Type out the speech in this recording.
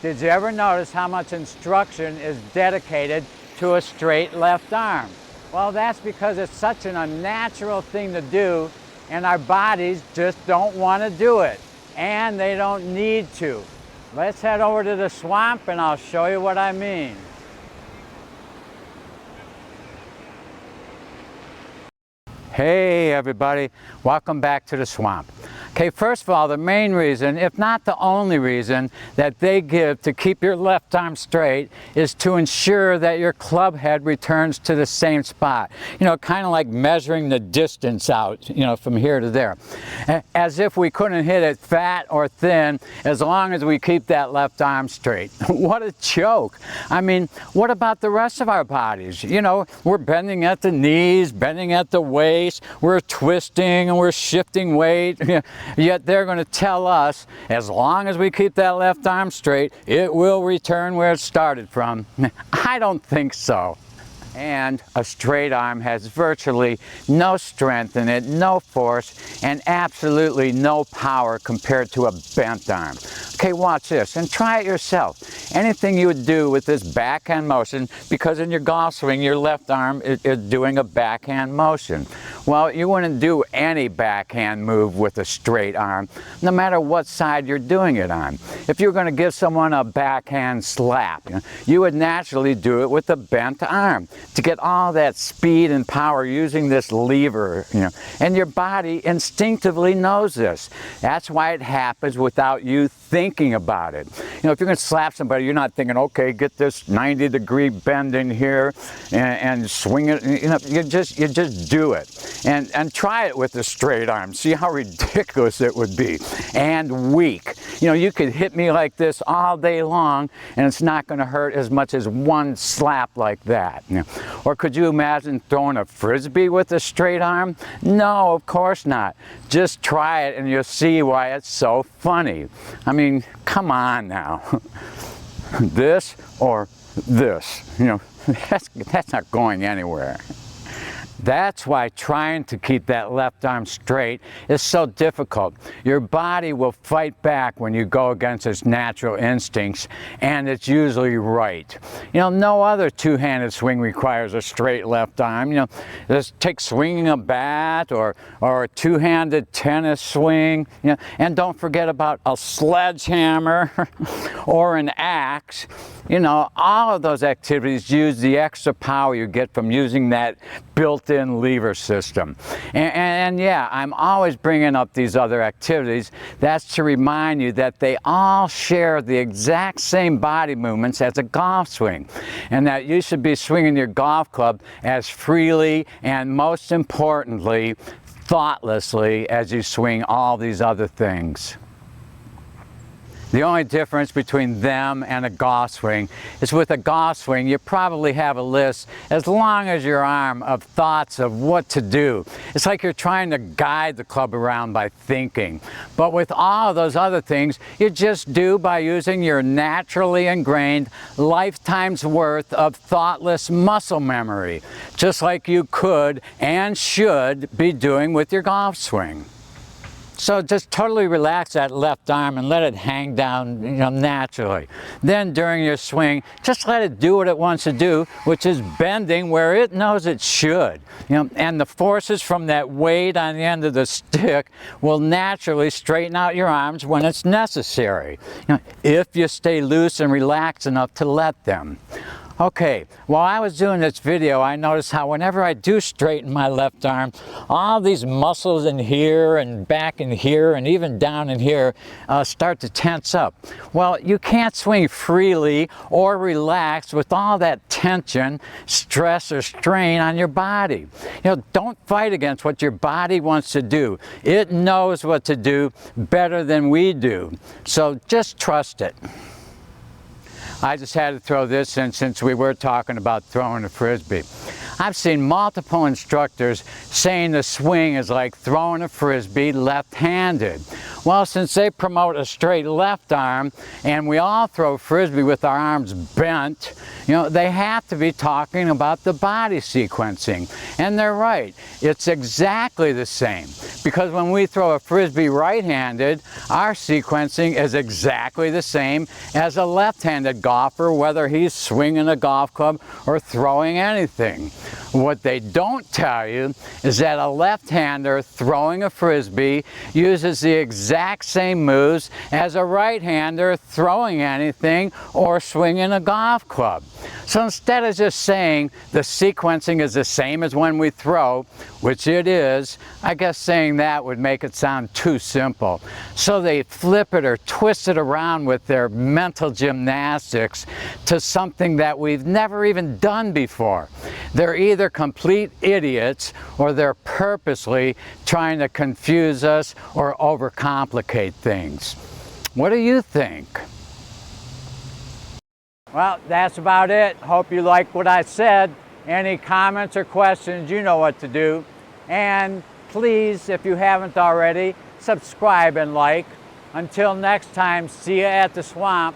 Did you ever notice how much instruction is dedicated to a straight left arm? Well, that's because it's such an unnatural thing to do, and our bodies just don't want to do it, and they don't need to. Let's head over to the swamp and I'll show you what I mean. Hey everybody, welcome back to the swamp. Okay, first of all, the main reason, if not the only reason, that they give to keep your left arm straight is to ensure that your club head returns to the same spot. You know, kind of like measuring the distance out, you know, from here to there. As if we couldn't hit it fat or thin as long as we keep that left arm straight. What a joke. I mean, what about the rest of our bodies? You know, we're bending at the knees, bending at the waist, we're twisting and we're shifting weight. Yet they're going to tell us, as long as we keep that left arm straight, it will return where it started from. I don't think so. And a straight arm has virtually no strength in it, no force, and absolutely no power compared to a bent arm. Okay, watch this and try it yourself. Anything you would do with this backhand motion, because in your golf swing, your left arm is doing a backhand motion. Well, you wouldn't do any backhand move with a straight arm, no matter what side you're doing it on. If you're going to give someone a backhand slap, you would naturally do it with a bent arm to get all that speed and power using this lever, and your body instinctively knows this. That's why it happens without you thinking about it. If you're going to slap somebody, you're not thinking, okay, get this 90-degree bend in here and swing it. You just do it. And try it with a straight arm. See how ridiculous it would be. And weak. You could hit me like this all day long and it's not going to hurt as much as one slap like that. Or could you imagine throwing a frisbee with a straight arm? No, of course not. Just try it and you'll see why it's so funny. I mean, come on now. This or this, that's not going anywhere. That's why trying to keep that left arm straight is so difficult. Your body will fight back when you go against its natural instincts, and it's usually right. No other two-handed swing requires a straight left arm. Just take swinging a bat or a two-handed tennis swing, and don't forget about a sledgehammer or an axe. All of those activities use the extra power you get from using that built-in lever system. And yeah, I'm always bringing up these other activities. That's to remind you that they all share the exact same body movements as a golf swing, and that you should be swinging your golf club as freely and, most importantly, thoughtlessly as you swing all these other things. The only difference between them and a golf swing is with a golf swing, you probably have a list as long as your arm of thoughts of what to do. It's like you're trying to guide the club around by thinking. But with all of those other things, you just do by using your naturally ingrained lifetime's worth of thoughtless muscle memory, just like you could and should be doing with your golf swing. So just totally relax that left arm and let it hang down, naturally. Then during your swing, just let it do what it wants to do, which is bending where it knows it should. And the forces from that weight on the end of the stick will naturally straighten out your arms when it's necessary, if you stay loose and relaxed enough to let them. Okay, while I was doing this video, I noticed how whenever I do straighten my left arm, all these muscles in here and back in here and even down in here start to tense up. Well, you can't swing freely or relax with all that tension, stress, or strain on your body. Don't fight against what your body wants to do. It knows what to do better than we do. So just trust it. I just had to throw this in since we were talking about throwing a frisbee. I've seen multiple instructors saying the swing is like throwing a frisbee left-handed. Well, since they promote a straight left arm and we all throw frisbee with our arms bent, you know, they have to be talking about the body sequencing. And they're right. It's exactly the same. Because when we throw a frisbee right-handed, our sequencing is exactly the same as a left-handed golfer, whether he's swinging a golf club or throwing anything. What they don't tell you is that a left-hander throwing a frisbee uses the exact same moves as a right-hander throwing anything or swinging a golf club. So instead of just saying the sequencing is the same as when we throw, which it is, I guess saying that would make it sound too simple. So they flip it or twist it around with their mental gymnastics to something that we've never even done before. They're either complete idiots or they're purposely trying to confuse us or overcomplicate things. What do you think? Well, that's about it. Hope you liked what I said. Any comments or questions, you know what to do. And please, if you haven't already, subscribe and like. Until next time, see you at the swamp.